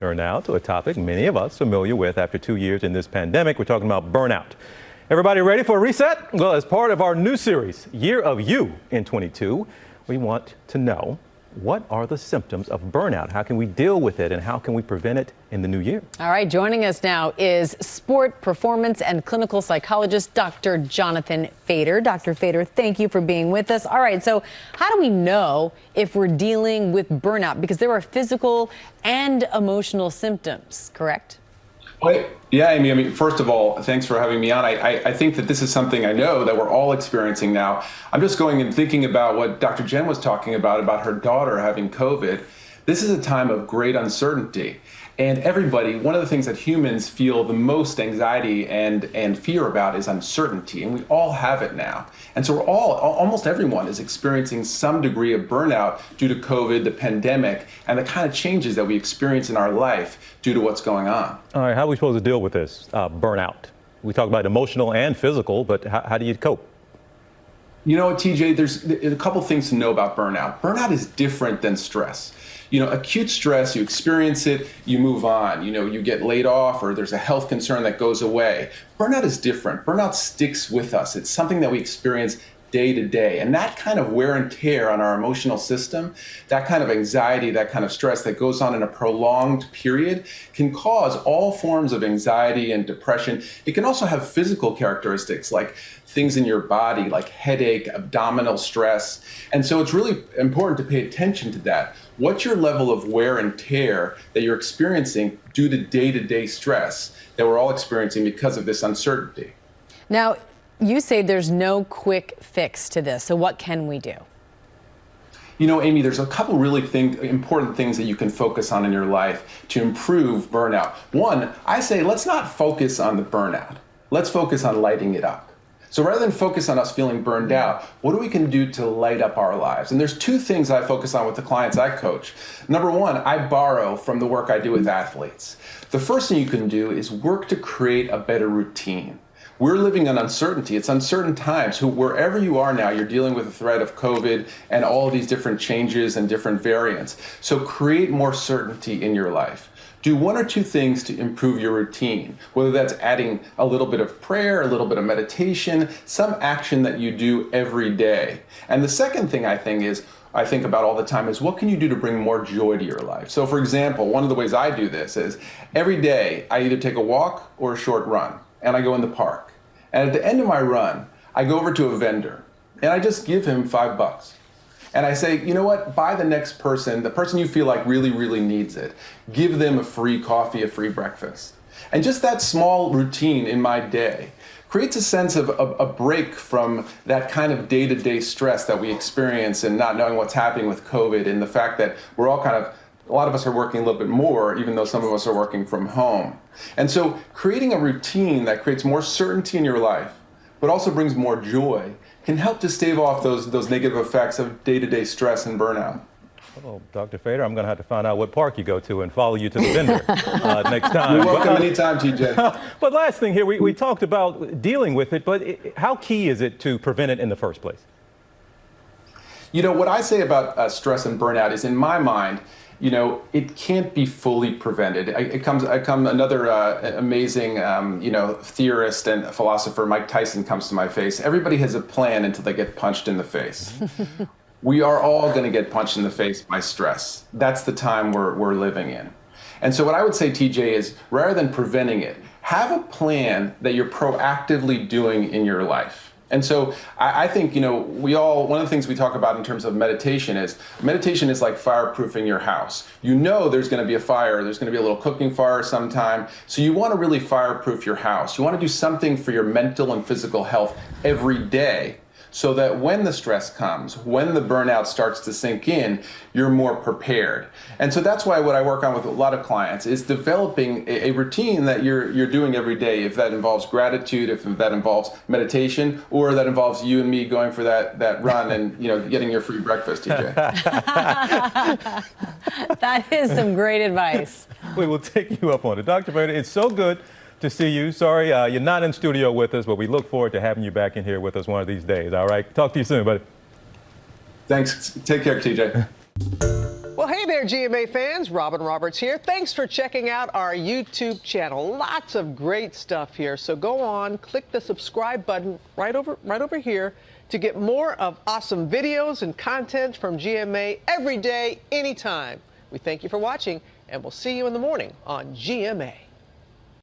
Turn now to a topic many of us familiar with after 2 years in this pandemic. We're talking about burnout. Everybody ready for a reset? Well, as part of our new series, Year of You in 22, we want to know, what are the symptoms of burnout? How can we deal with it, and how can we prevent it in the new year? All right, joining us now is sport, performance, and clinical psychologist, Dr. Jonathan Fader. Dr. Fader, thank you for being with us. All right, so how do we know if we're dealing with burnout? Because there are physical and emotional symptoms, correct? Well, yeah, Amy, I mean, first of all, thanks for having me on. I think that this is something I know that we're all experiencing now. I'm just going and thinking about what Dr. Jen was talking about her daughter having COVID. This is a time of great uncertainty. And everybody, one of the things that humans feel the most anxiety and fear about is uncertainty. And we all have it now. And so almost everyone is experiencing some degree of burnout due to COVID, the pandemic, and the kind of changes that we experience in our life due to what's going on. All right, how are we supposed to deal with this burnout? We talk about emotional and physical, but how do you cope? You know what, TJ, there's a couple things to know about burnout. Burnout is different than stress. You know, acute stress, you experience it, you move on. You know, you get laid off or there's a health concern that goes away. Burnout is different. Burnout sticks with us. It's something that we experience day to day. And that kind of wear and tear on our emotional system, that kind of anxiety, that kind of stress that goes on in a prolonged period can cause all forms of anxiety and depression. It can also have physical characteristics like things in your body, like headache, abdominal stress. And so it's really important to pay attention to that. What's your level of wear and tear that you're experiencing due to day-to-day stress that we're all experiencing because of this uncertainty? Now, you say there's no quick fix to this, so what can we do? You know, Amy, there's a couple really important things that you can focus on in your life to improve burnout. One, I say let's not focus on the burnout. Let's focus on lighting it up. So rather than focus on us feeling burned out, what we can do to light up our lives? And there's two things I focus on with the clients I coach. Number one, I borrow from the work I do with athletes. The first thing you can do is work to create a better routine. We're living in uncertainty. It's uncertain times. Wherever you are now, you're dealing with the threat of COVID and all of these different changes and different variants. So create more certainty in your life. Do one or two things to improve your routine, whether that's adding a little bit of prayer, a little bit of meditation, some action that you do every day. And the second thing I think about all the time is what can you do to bring more joy to your life? So for example, one of the ways I do this is every day I either take a walk or a short run and I go in the park. And at the end of my run, I go over to a vendor and I just give him $5. And I say, you know what, buy the next person, the person you feel like really, really needs it. Give them a free coffee, a free breakfast. And just that small routine in my day creates a sense of a break from that kind of day-to-day stress that we experience and not knowing what's happening with COVID and the fact that we're all a lot of us are working a little bit more, even though some of us are working from home. And so creating a routine that creates more certainty in your life, but also brings more joy, can help to stave off those negative effects of day-to-day stress and burnout. Oh, Dr. Fader, I'm going to have to find out what park you go to and follow you to the vendor next time. You're welcome anytime, TJ. But last thing here, we talked about dealing with it, but how key is it to prevent it in the first place? You know, what I say about stress and burnout is, in my mind, you know, it can't be fully prevented. Another amazing, theorist and philosopher, Mike Tyson, comes to my face. Everybody has a plan until they get punched in the face. We are all going to get punched in the face by stress. That's the time we're living in. And so what I would say, TJ, is rather than preventing it, have a plan that you're proactively doing in your life. And so I think, one of the things we talk about in terms of meditation is like fireproofing your house. You know there's going to be a fire, there's going to be a little cooking fire sometime. So you want to really fireproof your house. You want to do something for your mental and physical health every day, so that when the stress comes, when the burnout starts to sink in, you're more prepared. And so that's why what I work on with a lot of clients is developing a routine that you're doing every day, if that involves gratitude, if that involves meditation, or that involves you and me going for that run and getting your free breakfast, TJ. That is some great advice. We will take you up on it. Dr. Fader, it's so good to see you. Sorry, you're not in studio with us, but we look forward to having you back in here with us one of these days. All right. Talk to you soon, buddy. Thanks. Take care, TJ. Well, hey there. there, GMA fans. Robin Roberts here. Thanks for checking out our YouTube channel. Lots of great stuff here. So go on, click the subscribe button right over here to get more of awesome videos and content from GMA every day, anytime. We thank you for watching, and we'll see you in the morning on GMA.